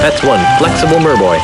That's one flexible merboy.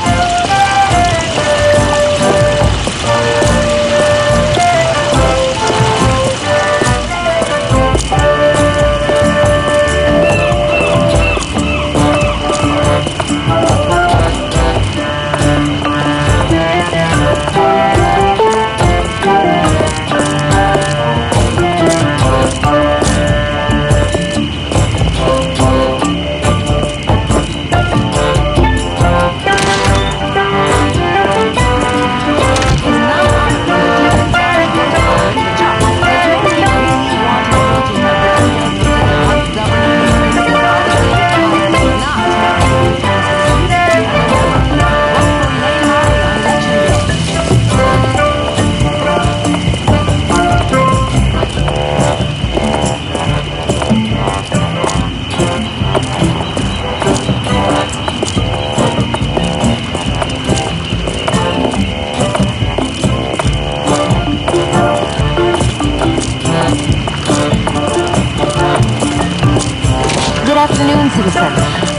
Good afternoon, citizen.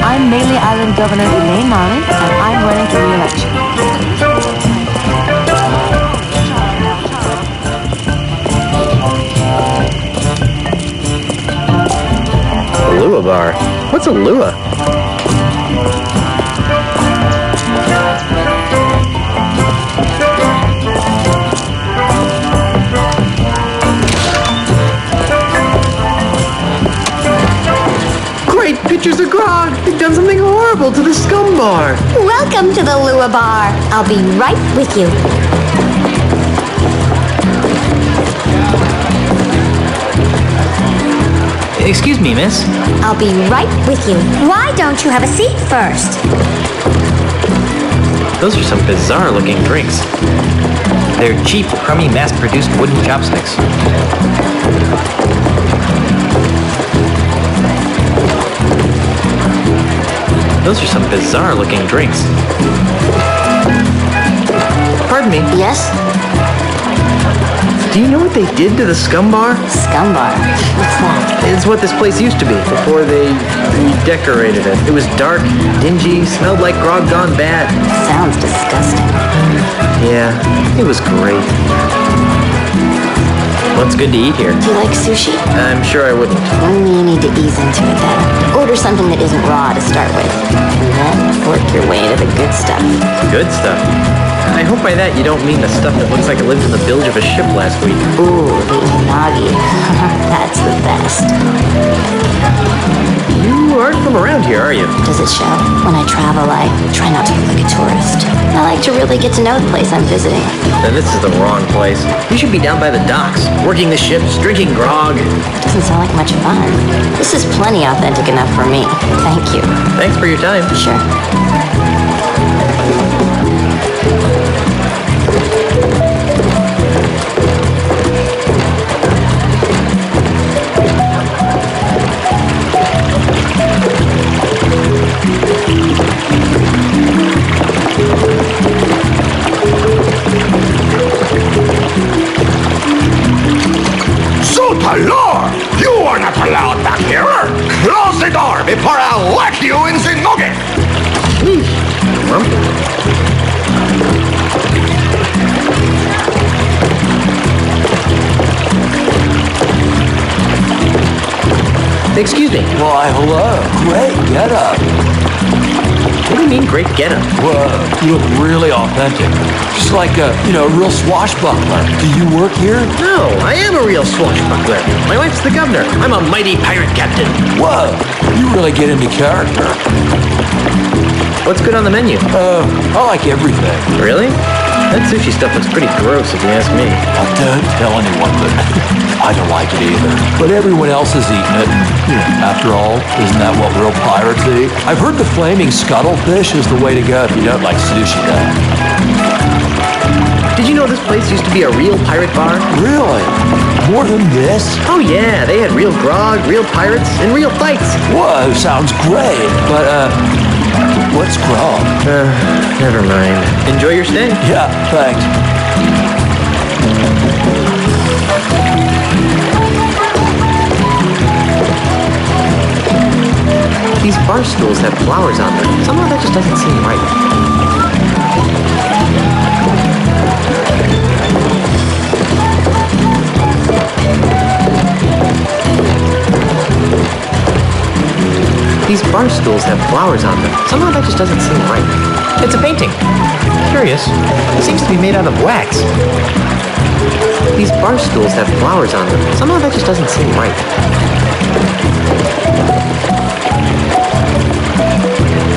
I'm Maley Island Governor Elaine Marlin, and I'm running for re-election. Lua bar. What's a lua? Great pictures of grog. They've done something horrible to the scum bar. Welcome to the Lua Bar. I'll be right with you. Excuse me, miss. I'll be right with you. Why don't you have a seat first? Those are some bizarre looking drinks. They're cheap, crummy, mass-produced wooden chopsticks. Those are some bizarre looking drinks. Pardon me. Yes? Do you know what they did to the scum bar? Scum Bar. What's that? It's what this place used to be before they redecorated it. It was dark, dingy, smelled like grog gone bad. Sounds disgusting. Yeah, it was great. What's good to eat here? Do you like sushi? I'm sure I wouldn't. Only you need to ease into it then. Order something that isn't raw to start with. And then work your way into the good stuff. Good stuff. I hope by that you don't mean the stuff that looks like it lived in the bilge of a ship last week. Ooh, the unagi. That's the best. You aren't from around here, are you? Does it show? When I travel, I try not to look like a tourist. I like to really get to know the place I'm visiting. Then this is the wrong place. You should be down by the docks, working the ships, drinking grog. Doesn't sound like much fun. This is plenty authentic enough for me. Thank you. Thanks for your time. Sure. Lord, you are not allowed back here. Close the door before I whack you in the noggin. Excuse me. Why, hello. Great getup. What do you mean, great getup? Well, you look really authentic. Just like a real swashbuckler. Do you work here? No, I am a real swashbuckler. My wife's the governor. I'm a mighty pirate captain. Whoa, you really get into character. What's good on the menu? I like everything. Really? That sushi stuff looks pretty gross if you ask me. Well, don't tell anyone that I don't like it either. But everyone else is eating it. After all, isn't that what real pirates eat? I've heard the flaming scuttlefish is the way to go if you don't like sushi, though. Did you know this place used to be a real pirate bar? Really? More than this? Oh yeah, they had real grog, real pirates, and real fights. Whoa, sounds great. But, what's grog? Never mind. Enjoy your stay. Yeah, thanks. These bar stools have flowers on them. Somehow that just doesn't seem right. These bar stools have flowers on them. Somehow that just doesn't seem right. It's a painting. Curious. It seems to be made out of wax. These bar stools have flowers on them. Somehow that just doesn't seem right.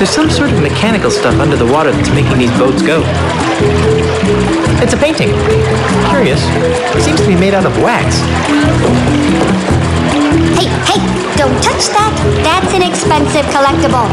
There's some sort of mechanical stuff under the water that's making these boats go. It's a painting. Curious. It seems to be made out of wax. Hey, don't touch that. That's an expensive collectible.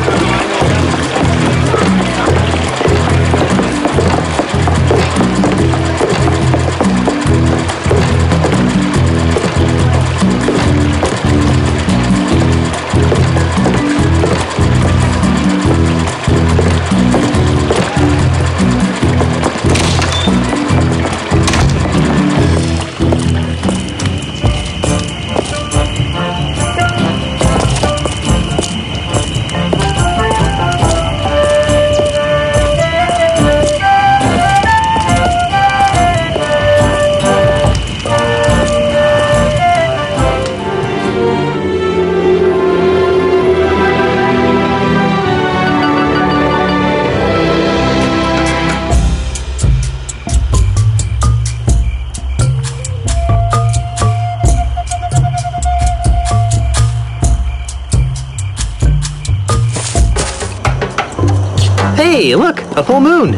Hey, look, a full moon.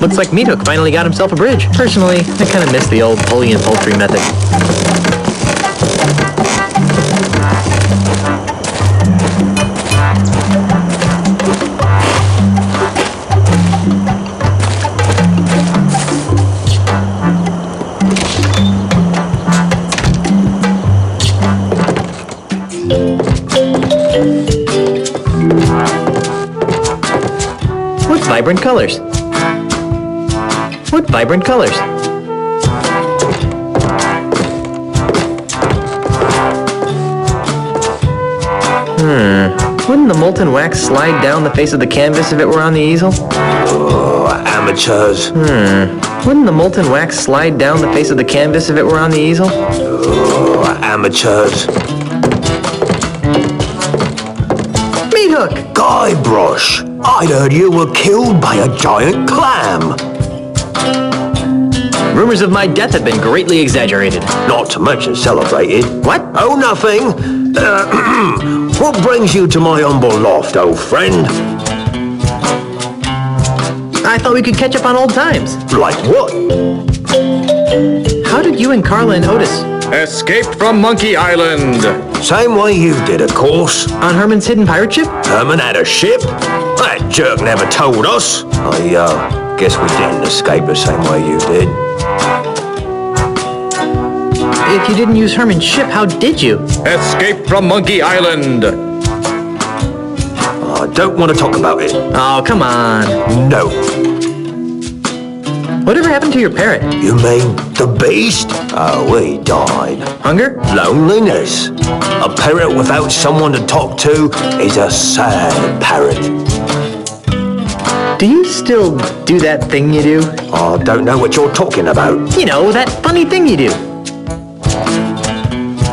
Looks like Meat Hook finally got himself a bridge. Personally, I kind of miss the old pulley and poultry method. What vibrant colors? What vibrant colors? Wouldn't the molten wax slide down the face of the canvas if it were on the easel? Oh, amateurs. Wouldn't the molten wax slide down the face of the canvas if it were on the easel? Oh, amateurs. Meat Hook! Guybrush, I'd heard you were killed by a giant clam. Rumors of my death have been greatly exaggerated. Not to mention celebrated. What? Oh, nothing. What brings you to my humble loft, old friend? I thought we could catch up on old times. Like what? How did you and Carla and Otis? Escaped from Monkey Island. Same way you did, of course. On Herman's hidden pirate ship? Herman had a ship? That jerk never told us. I guess we didn't escape the same way you did. If you didn't use Herman's ship, how did you? Escaped from Monkey Island. I don't want to talk about it. Oh, come on. No. Whatever happened to your parrot? You mean the beast? Oh, he died. Hunger? Loneliness. A parrot without someone to talk to is a sad parrot. Do you still do that thing you do? I don't know what you're talking about. You know, that funny thing you do.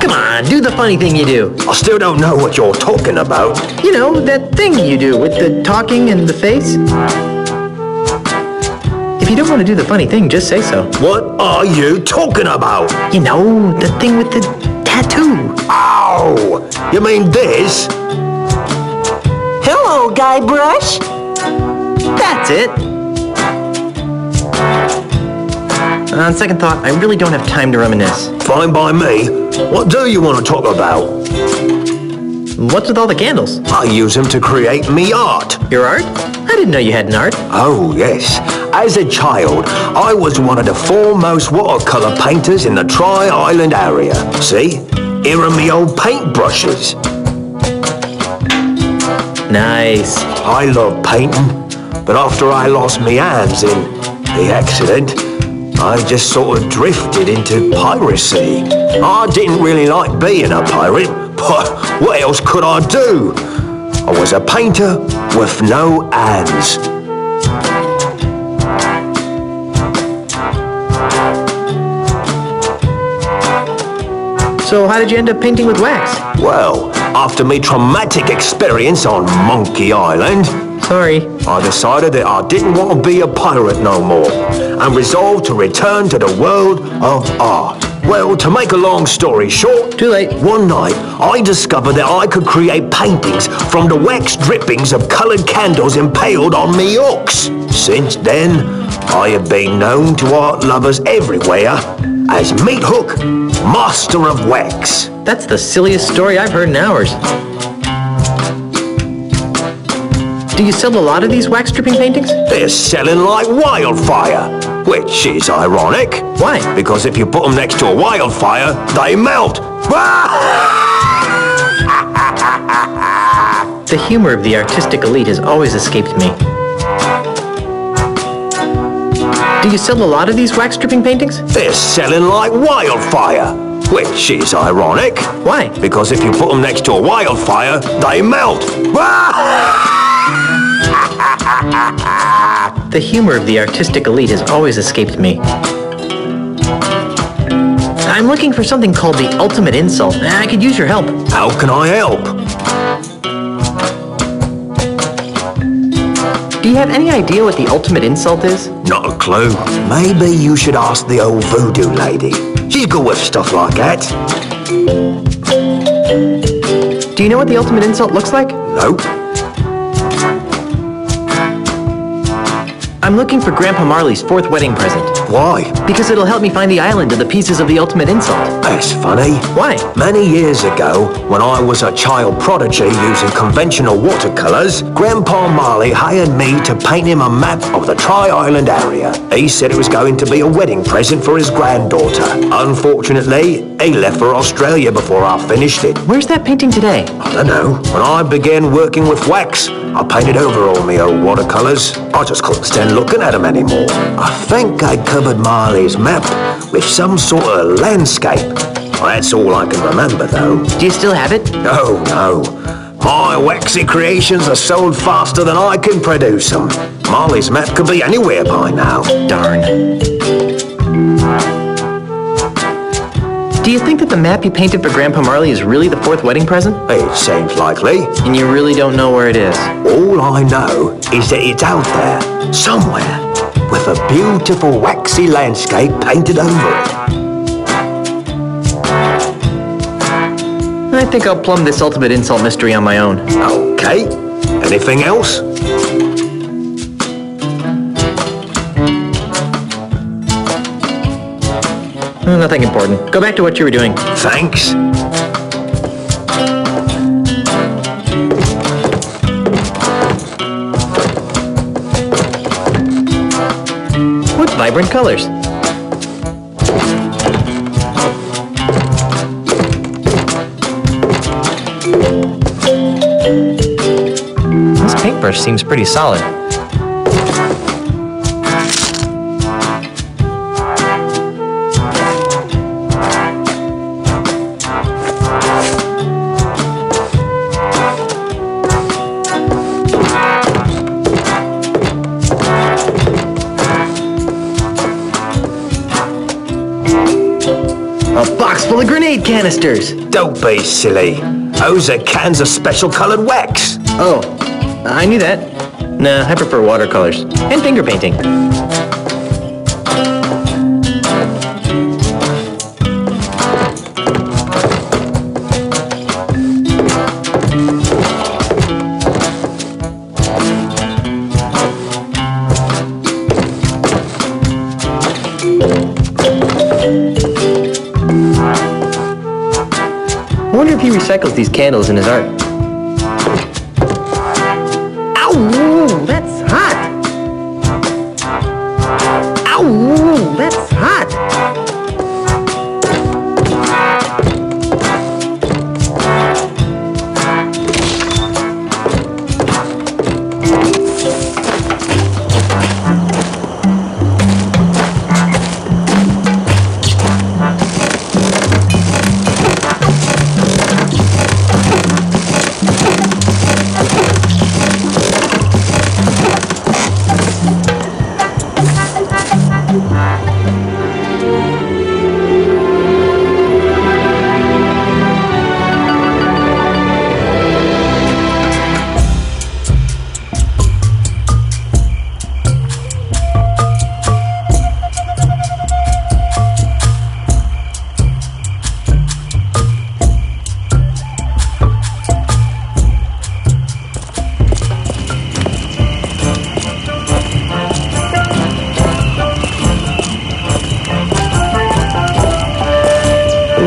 Come on, do the funny thing you do. I still don't know what you're talking about. You know, that thing you do with the talking and the face. If you don't want to do the funny thing, just say so. What are you talking about? You know, the thing with the tattoo. Ow! You mean this? Hello, Guybrush. That's it. On second thought, I really don't have time to reminisce. Fine by me. What do you want to talk about? What's with all the candles? I use them to create me art. Your art? I didn't know you had an art. Oh, yes. As a child, I was one of the foremost watercolor painters in the Tri-Island area. See? Here are me old paintbrushes. Nice. I love painting, but after I lost me hands in the accident, I just sort of drifted into piracy. I didn't really like being a pirate, but what else could I do? I was a painter with no hands. So how did you end up painting with wax? Well, after me traumatic experience on Monkey Island, Sorry. I decided that I didn't want to be a pirate no more, and resolved to return to the world of art. Well, to make a long story short, Too late. one night I discovered that I could create paintings from the wax drippings of coloured candles impaled on me hooks. Since then, I have been known to art lovers everywhere as Meat Hook, Master of Wax. That's the silliest story I've heard in hours. Do you sell a lot of these wax dripping paintings? They're selling like wildfire, which is ironic. Why? Because if you put them next to a wildfire, they melt. The humor of the artistic elite has always escaped me. Do you sell a lot of these wax dripping paintings? They're selling like wildfire, which is ironic. Why? Because if you put them next to a wildfire, they melt. The humor of the artistic elite has always escaped me. I'm looking for something called the ultimate insult. I could use your help. How can I help? Do you have any idea what the ultimate insult is? Not a clue. Maybe you should ask the old voodoo lady. She's good with stuff like that. Do you know what the ultimate insult looks like? Nope. I'm looking for Grandpa Marley's 4th wedding present. Why? Because it'll help me find the island of the pieces of the ultimate insult. That's funny. Why? Many years ago, when I was a child prodigy using conventional watercolors, Grandpa Marley hired me to paint him a map of the Tri-Island area. He said it was going to be a wedding present for his granddaughter. Unfortunately, he left for Australia before I finished it. Where's that painting today? I don't know. When I began working with wax, I painted over all my old watercolors. I just couldn't stand looking at them anymore. I think I covered Marley's map with some sort of landscape. Well, that's all I can remember, though. Do you still have it? No, no. My waxy creations are sold faster than I can produce them. Marley's map could be anywhere by now. Darn. Do you think that the map you painted for Grandpa Marley is really the 4th wedding present? It seems likely. And you really don't know where it is? All I know is that it's out there, somewhere, with a beautiful waxy landscape painted over it. I think I'll plumb this ultimate insult mystery on my own. Okay. Anything else? Nothing important. Go back to what you were doing. Thanks. What vibrant colors. This paintbrush seems pretty solid. A box full of grenade canisters. Don't be silly. Those are cans of special colored wax. Oh, I knew that. Nah, I prefer watercolors. And finger painting. I wonder if he recycles these candles in his art. Ow! That's hot! Ow! That's hot!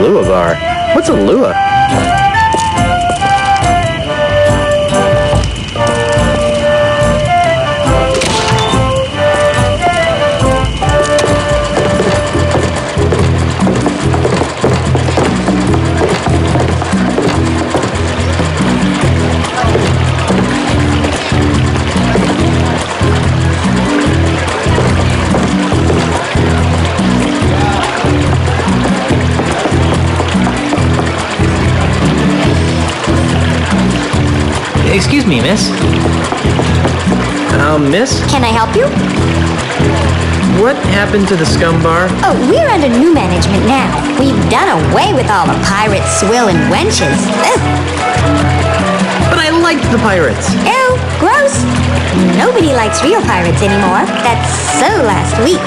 Lua bar. What's a Lua? Excuse me, miss. Miss? Can I help you? What happened to the scum bar? Oh, we're under new management now. We've done away with all the pirates, swill, and wenches. Ugh. But I liked the pirates. Ew, gross. Nobody likes real pirates anymore. That's so last week.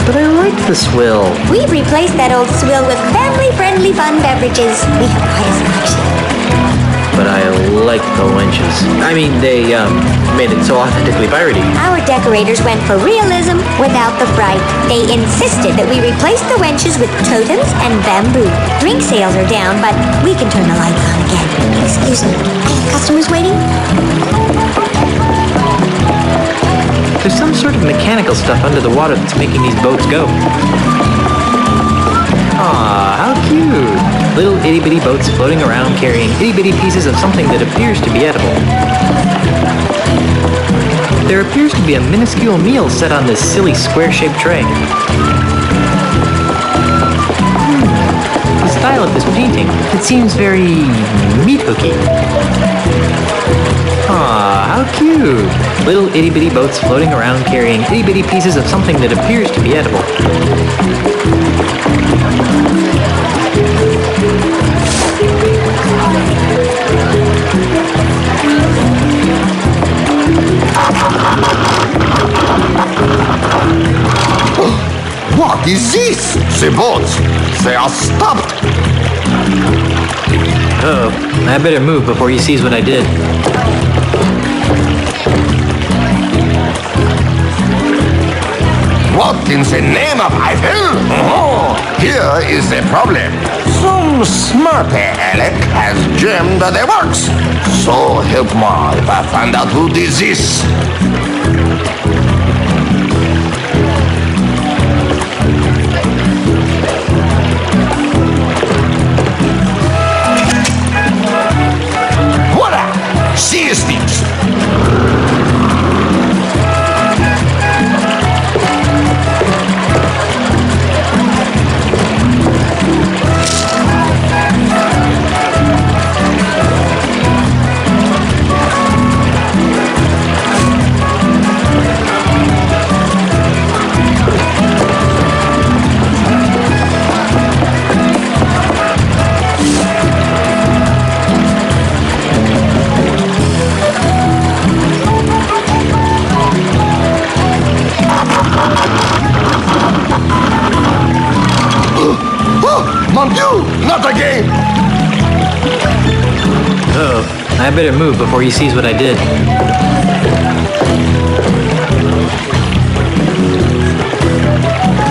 But I liked the swill. We've replaced that old swill with family-friendly fun beverages. We have quite a selection. But I liked the wenches. I mean, they, made it so authentically piratey. Our decorators went for realism without the fright. They insisted that we replace the wenches with totems and bamboo. Drink sales are down, but we can turn the lights on again. Excuse me, I have customers waiting. There's some sort of mechanical stuff under the water that's making these boats go. Aw, how cute! Little itty-bitty boats floating around carrying itty-bitty pieces of something that appears to be edible. There appears to be a minuscule meal set on this silly square-shaped tray. The style of this painting, it seems very meat-hooky. Aw, how cute! Little itty-bitty boats floating around carrying itty-bitty pieces of something that appears to be edible. What is this? The boats, they are stopped. Uh-oh, I better move before he sees what I did. What in the name of Eiffel? Oh, here is the problem. Some smarty Alec has jammed the works. So help me if I find out who did this. Voila! Sea thieves. Mon Dieu, not again! Uh-oh, I better move before he sees what I did.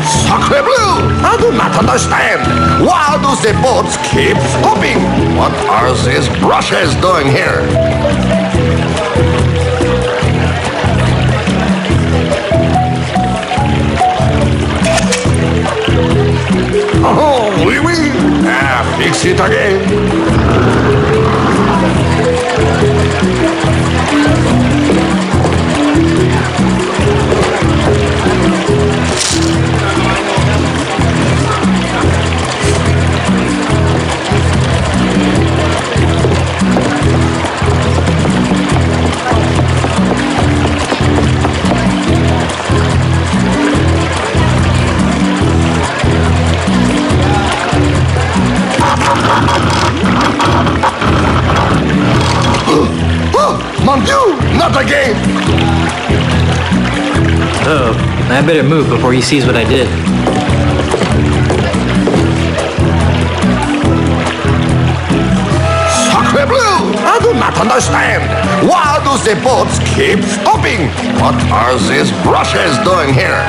Sacre bleu! I do not understand. Why do the boats keep stopping? What are these brushes doing here? Oh, oui, oui. Fix it again. Mon Dieu, not again! Uh-oh, I better move before he sees what I did. Sacre bleu! I do not understand. Why do the boats keep stopping? What are these brushes doing here?